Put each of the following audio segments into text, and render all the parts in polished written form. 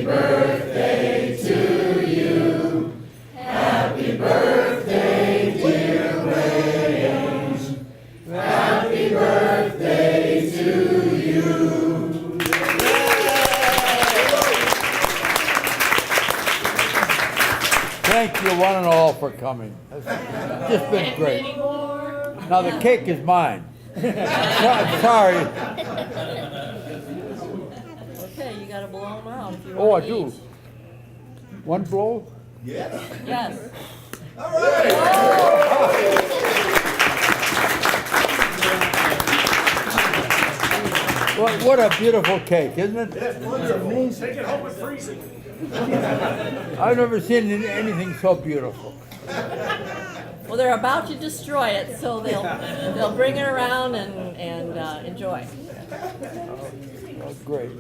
birthday to you. Happy birthday, dear Wayne. Happy birthday to you. Thank you one and all for coming. It's just been great. Now the cake is mine. Sorry. Okay, you gotta blow them out if you Oh, I want to do. eat. One blow? Yes. What a beautiful cake, isn't it? Take it home and freeze it. I've never seen anything so beautiful. Well, they're about to destroy it, so they'll bring it around and enjoy. Oh, great.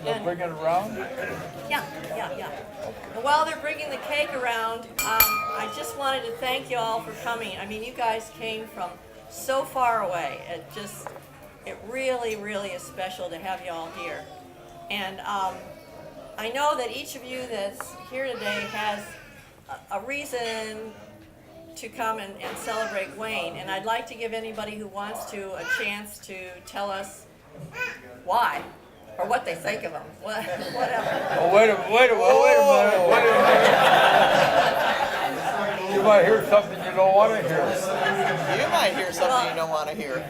They'll bring it around? Yeah. And while they're bringing the cake around, I just wanted to thank you all for coming. I mean, you guys came from so far away. It really, really is special to have you all here. And I know that each of you that's here today has a reason to come and celebrate Wayne. And I'd like to give anybody who wants to a chance to tell us why. Or what they think of him, whatever. Oh, wait a minute. You might hear something you don't want to hear. You might hear something you don't want to hear.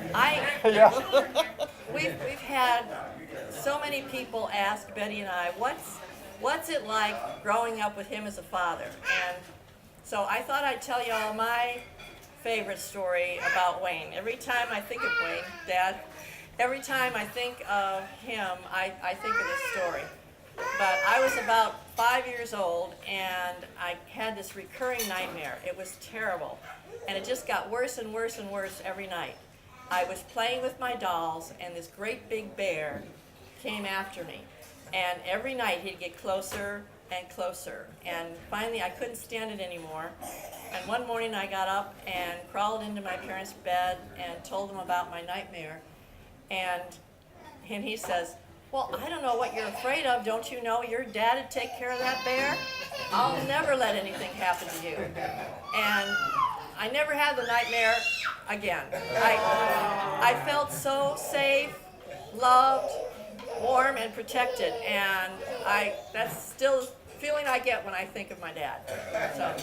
Yeah. We've had so many people ask Betty and I, what's it like growing up with him as a father? And so I thought I'd tell you all my favorite story about Wayne. Every time I think of Wayne, Dad, every time I think of him, I think of this story. But I was about 5 years old, and I had this recurring nightmare. It was terrible, and it just got worse and worse and worse every night. I was playing with my dolls, and this great big bear came after me. And every night he'd get closer and closer. And finally I couldn't stand it anymore. And one morning I got up and crawled into my parents' bed and told them about my nightmare. And he says, well, I don't know what you're afraid of. Don't you know your dad would take care of that bear? I'll never let anything happen to you. And I never had the nightmare again. I felt so safe, loved, warm, and protected. And that's still the feeling I get when I think of my dad. So.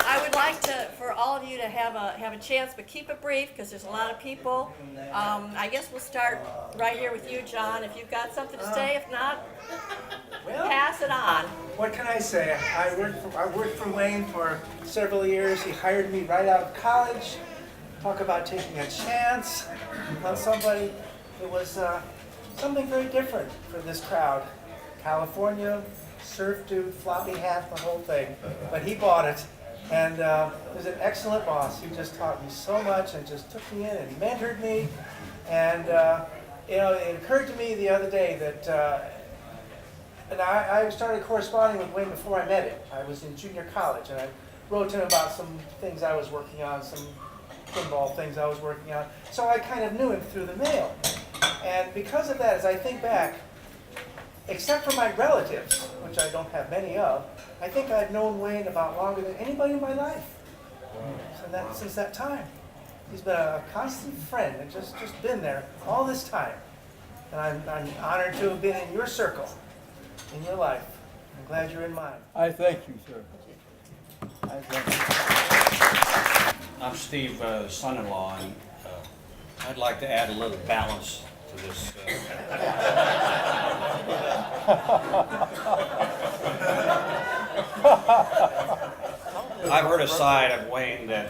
I would like for all of you to have a chance, but keep it brief because there's a lot of people. I guess we'll start right here with you, John. If you've got something to say, if not, pass it on. What can I say? I worked for Wayne for several years. He hired me right out of college. Talk about taking a chance on somebody. It was something very different for this crowd. California, surf dude, floppy hat, the whole thing. But he bought it. And he was an excellent boss. He just taught me so much and just took me in and mentored me. And it occurred to me the other day that, and I started corresponding with Wayne before I met him. I was in junior college, and I wrote to him about some things I was working on, some pinball things I was working on. So I kind of knew him through the mail. And because of that, as I think back, except for my relatives, which I don't have many of, I think I've known Wayne about longer than anybody in my life. Since that time. He's been a constant friend and just been there all this time. And I'm honored to have been in your circle, in your life. I'm glad you're in mine. I thank you, sir. I thank you. I'm Steve, son-in-law, and I'd like to add a little balance to this. I've heard a side of Wayne that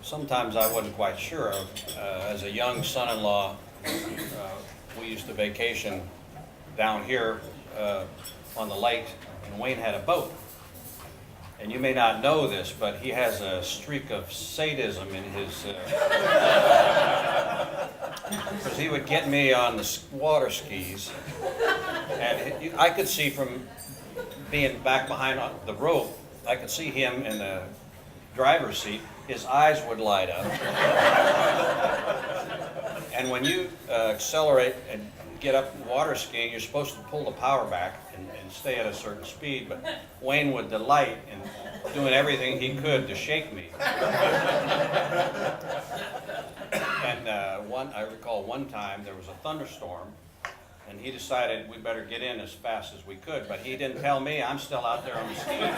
sometimes I wasn't quite sure of. As a young son-in-law, we used to vacation down here on the lake, and Wayne had a boat. And you may not know this, but he has a streak of sadism in his because he would get me on the water skis, and I could see from being back behind the rope, I could see him in the driver's seat. His eyes would light up. And when you accelerate and get up water skiing, you're supposed to pull the power back and stay at a certain speed, but Wayne would delight in doing everything he could to shake me. And I recall one time there was a thunderstorm, and he decided we better get in as fast as we could, but he didn't tell me. I'm still out there on the skis.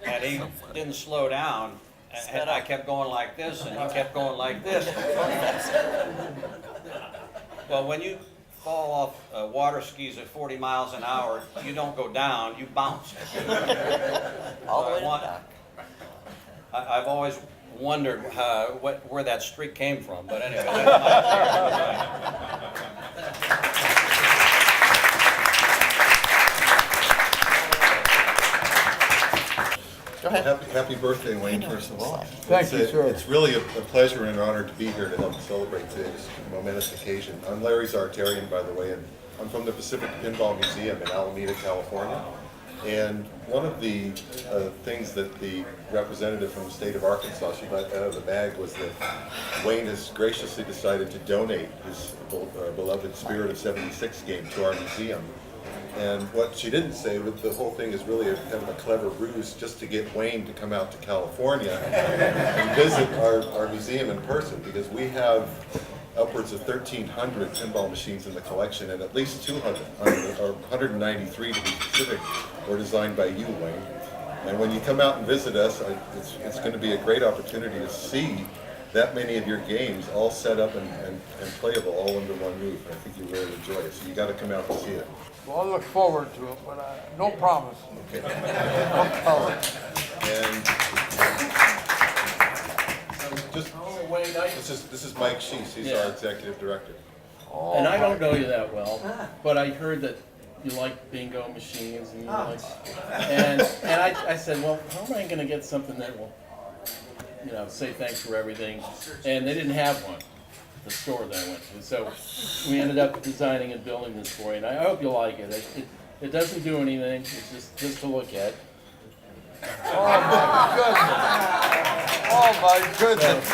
And he didn't slow down, and I kept going like this, and he kept going like this. Well, when you fall off water skis at 40 miles an hour, you don't go down, you bounce. All the way to the back. I've always wondered where that streak came from, but anyway. That's Go ahead. Happy birthday, Wayne, first of all. Thank you, sir. It's really a pleasure and an honor to be here to help celebrate today's momentous occasion. I'm Larry Zartarian, by the way, and I'm from the Pacific Pinball Museum in Alameda, California. And one of the things that the representative from the state of Arkansas, she let out of the bag, was that Wayne has graciously decided to donate his beloved Spirit of '76 game to our museum. And what she didn't say, the whole thing is really kind of a clever ruse just to get Wayne to come out to California and visit our museum in person, because we have upwards of 1,300 pinball machines in the collection, and at least 200, or 193 to be specific, were designed by you, Wayne. And when you come out and visit us, it's going to be a great opportunity to see that many of your games all set up and playable all under one roof. I think you really enjoy it, so you got to come out and see it. Well, I look forward to it, but no promise. Okay. No promise. And this is Mike Sheese. He's our executive director. Oh, And I don't know you that well, but I heard that you like bingo machines and you like, and I said, well, how am I going to get something that will, say thanks for everything? And they didn't have one, the store that I went to. So we ended up designing and building this for you, and I hope you like it. It doesn't do anything. It's just to look at. oh my goodness.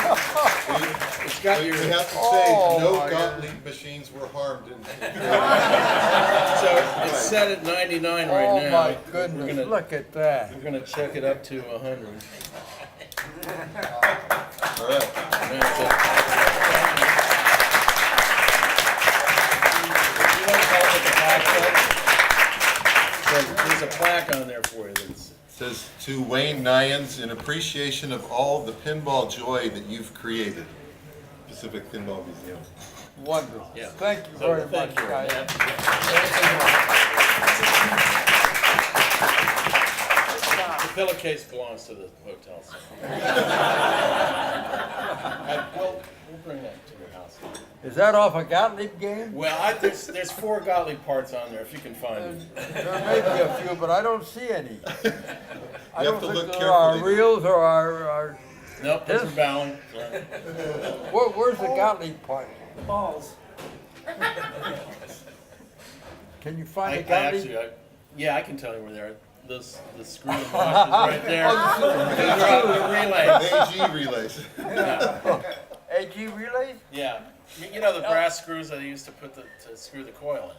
It's got We your. have to say, Oh, no my Gottlieb machines were harmed. So it's set at 99 right Oh now. my goodness, look at that. We're gonna check it up to 100. All right. And that's it. You want to tell us what the plaque says? There's a plaque on there for you. That's, It says, to Wayne Neyens, in appreciation of all the pinball joy that you've created. Pacific Pinball Museum. Wonderful. Yeah. Thank you So, very thank much, you. guys. the pillowcase belongs to the hotel. So. We'll bring that to your house. Is that off a Gottlieb game? Well, there's 4 Gottlieb parts on there if you can find them. There may be a few, but I don't see any. I You don't have to think look there are carefully. reels or are Nope, those are bowing. where's the Gottlieb part? Balls. Can you find I the Gottlieb? actually, I can tell you where they are. The screw and washers right there. Those are the relays. AG relays. Yeah. AG relays? Yeah. You know the brass screws that they used to put to screw the coil in,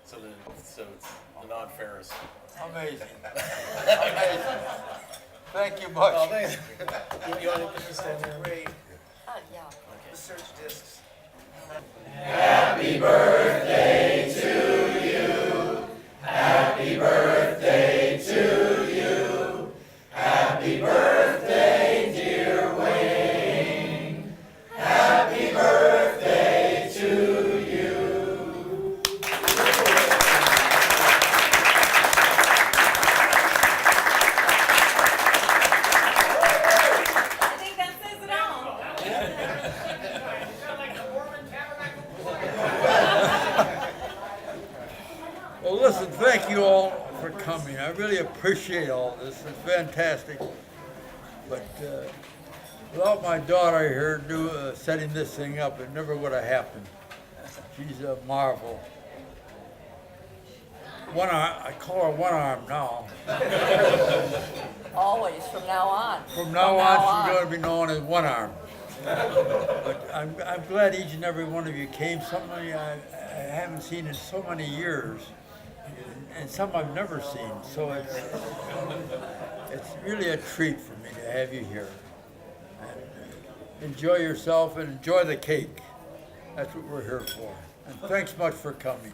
so it's the non-ferrous. Amazing. Amazing. Thank you much. Oh, thanks. You want to stand there? Great. Yeah. The search discs. Happy birthday to you. Happy birthday to you. Happy birthday, dear Wayne. Happy birthday to you. I think that says it all. Well, listen, thank you all for coming. I really appreciate all this. It's fantastic. But Without my daughter here setting this thing up, it never would have happened. She's a marvel. One arm, I call her one arm now. Always, from now on. From now on, she's going to be known as one arm. But I'm glad each and every one of you came. Somebody I haven't seen in so many years, and some I've never seen. So it's really a treat for me to have you here. And enjoy yourself and enjoy the cake. That's what we're here for. And thanks much for coming.